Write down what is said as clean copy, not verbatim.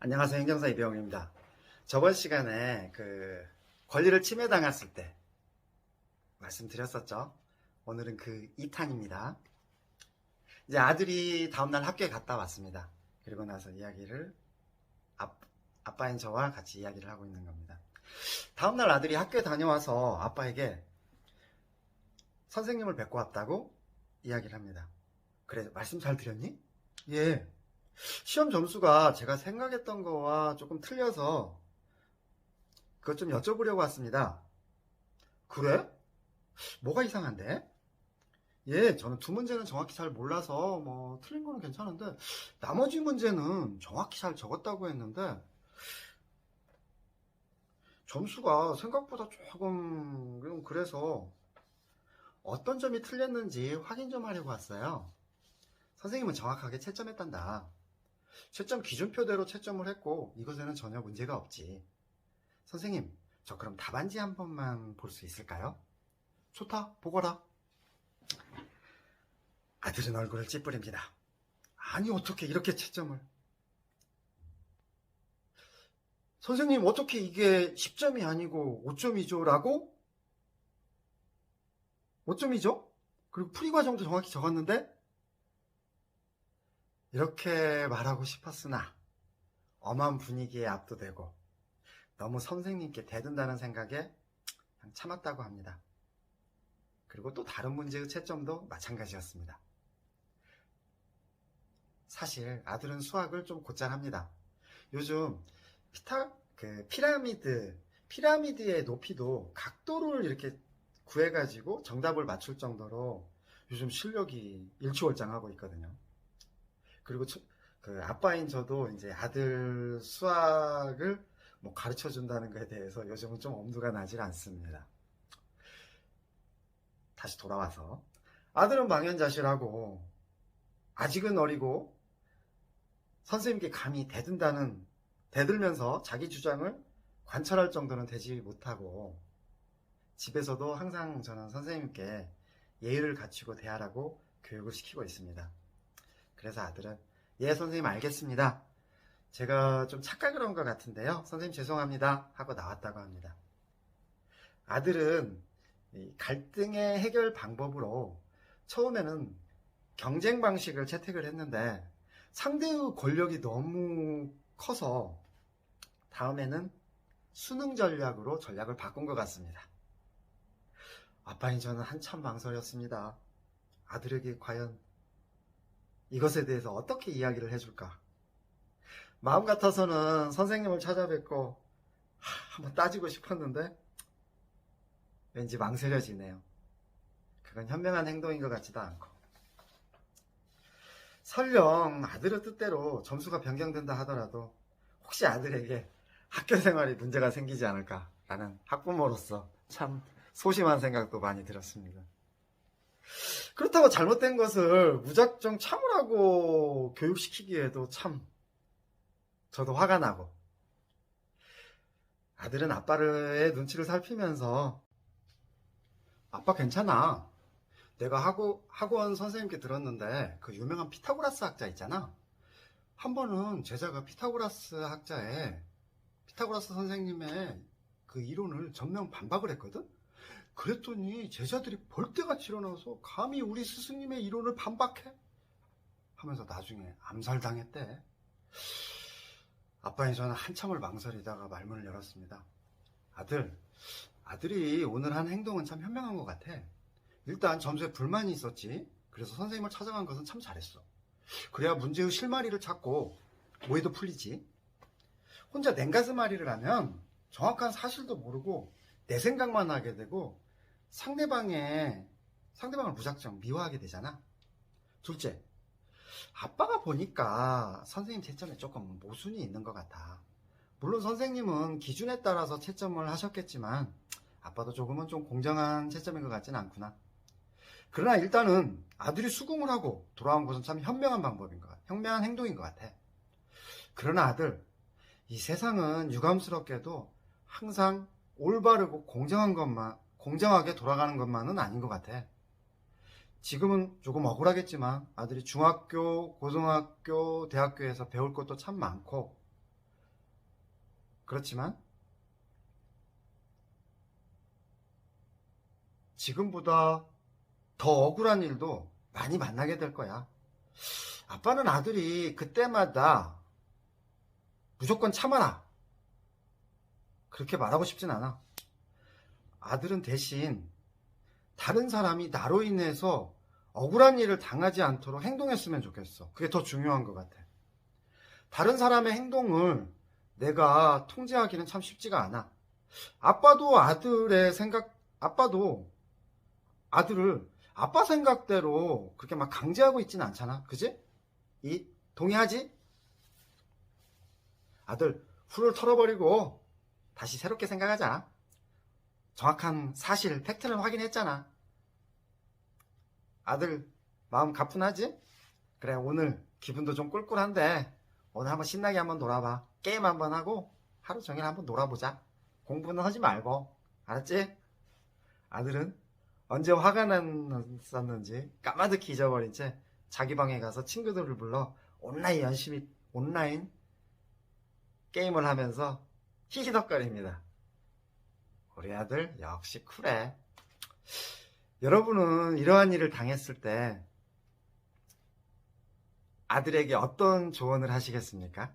안녕하세요. 행정사 이병입니다. 저번 시간에 권리를 침해당했을 때 말씀드렸었죠. 오늘은 그 2탄입니다. 이제 아들이 다음날 학교에 갔다 왔습니다. 그리고 나서 이야기를 아빠인 저와 같이 이야기를 하고 있는 겁니다. 다음날 아들이 학교에 다녀와서 아빠에게 선생님을 뵙고 왔다고 이야기를 합니다. 그래, 말씀 잘 드렸니? 예. 시험 점수가 제가 생각했던 거와 조금 틀려서 그것 좀 여쭤보려고 왔습니다. 그래? 뭐가 이상한데? 예, 저는 두 문제는 정확히 잘 몰라서 틀린 거는 괜찮은데 나머지 문제는 정확히 잘 적었다고 했는데 점수가 생각보다 조금 그래서 어떤 점이 틀렸는지 확인 좀 하려고 왔어요. 선생님은 정확하게 채점했단다. 채점 기준표대로 채점을 했고 이것에는 전혀 문제가 없지. 선생님, 저 그럼 답안지 한 번만 볼 수 있을까요? 좋다, 보거라. 아들은 얼굴을 찌푸립니다. 아니, 어떻게 이렇게 채점을. 선생님, 어떻게 이게 10점이 아니고 5점이죠? 라고? 5점이죠? 그리고 풀이 과정도 정확히 적었는데? 이렇게 말하고 싶었으나 엄한 분위기에 압도되고 너무 선생님께 대든다는 생각에 그냥 참았다고 합니다. 그리고 또 다른 문제의 채점도 마찬가지였습니다. 사실 아들은 수학을 좀 곧잘 합니다. 요즘 피라미드의 높이도 각도를 이렇게 구해가지고 정답을 맞출 정도로 요즘 실력이 일취월장하고 있거든요. 그리고 아빠인 저도 이제 아들 수학을 가르쳐 준다는 것에 대해서 요즘은 좀 엄두가 나질 않습니다. 다시 돌아와서 아들은 망연자실하고 아직은 어리고 선생님께 감히 대들면서 자기 주장을 관철할 정도는 되지 못하고 집에서도 항상 저는 선생님께 예의를 갖추고 대하라고 교육을 시키고 있습니다. 그래서 아들은 예, 선생님 알겠습니다. 제가 좀 착각을 한 것 같은데요. 선생님 죄송합니다 하고 나왔다고 합니다. 아들은 갈등의 해결 방법으로 처음에는 경쟁 방식을 채택을 했는데 상대의 권력이 너무 커서 다음에는 수능 전략으로 전략을 바꾼 것 같습니다. 아빠인 저는 한참 망설였습니다. 아들에게 과연 이것에 대해서 어떻게 이야기를 해줄까? 마음 같아서는 선생님을 찾아뵙고 한번 따지고 싶었는데 왠지 망설여지네요. 그건 현명한 행동인 것 같지도 않고. 설령 아들의 뜻대로 점수가 변경된다 하더라도 혹시 아들에게 학교 생활에 문제가 생기지 않을까라는 학부모로서 참 소심한 생각도 많이 들었습니다. 그렇다고 잘못된 것을 무작정 참으라고 교육시키기에도 참 저도 화가 나고 아들은 아빠의 눈치를 살피면서 아빠 괜찮아. 내가 학원 선생님께 들었는데 그 유명한 피타고라스 학자 있잖아. 한 번은 제자가 피타고라스 선생님의 그 이론을 전면 반박을 했거든. 그랬더니 제자들이 벌떼같이 일어나서 감히 우리 스승님의 이론을 반박해? 하면서 나중에 암살당했대. 아빠인 저는 한참을 망설이다가 말문을 열었습니다. 아들이 오늘 한 행동은 참 현명한 것 같아. 일단 점수에 불만이 있었지. 그래서 선생님을 찾아간 것은 참 잘했어. 그래야 문제의 실마리를 찾고 오해도 풀리지. 혼자 냉가슴앓이를 하면 정확한 사실도 모르고 내 생각만 하게 되고 상대방을 무작정 미워하게 되잖아. 둘째, 아빠가 보니까 선생님 채점에 조금 모순이 있는 것 같아. 물론 선생님은 기준에 따라서 채점을 하셨겠지만 아빠도 조금은 좀 공정한 채점인 것 같지는 않구나. 그러나 일단은 아들이 수긍을 하고 돌아온 것은 참 현명한 행동인 것 같아. 그러나 아들, 이 세상은 유감스럽게도 항상 올바르고 공정하게 돌아가는 것만은 아닌 것 같아. 지금은 조금 억울하겠지만 아들이 중학교, 고등학교, 대학교에서 배울 것도 참 많고 그렇지만 지금보다 더 억울한 일도 많이 만나게 될 거야. 아빠는 아들이 그때마다 무조건 참아라 그렇게 말하고 싶진 않아. 아들은 대신 다른 사람이 나로 인해서 억울한 일을 당하지 않도록 행동했으면 좋겠어. 그게 더 중요한 것 같아. 다른 사람의 행동을 내가 통제하기는 참 쉽지가 않아. 아빠도 아들을 아빠 생각대로 그렇게 막 강제하고 있지는 않잖아. 그지? 동의하지? 아들, 훌을 털어버리고 다시 새롭게 생각하자. 정확한 사실, 팩트는 확인했잖아. 아들, 마음 가뿐하지? 그래, 오늘 기분도 좀 꿀꿀한데 오늘 한번 신나게 한번 놀아봐. 게임 한번 하고 하루 종일 한번 놀아보자. 공부는 하지 말고. 알았지? 아들은 언제 화가 났었는지 까마득히 잊어버린 채 자기 방에 가서 친구들을 불러 온라인 게임을 하면서 히히덕거립니다. 우리 아들 역시 쿨해. 여러분은 이러한 일을 당했을 때 아들에게 어떤 조언을 하시겠습니까?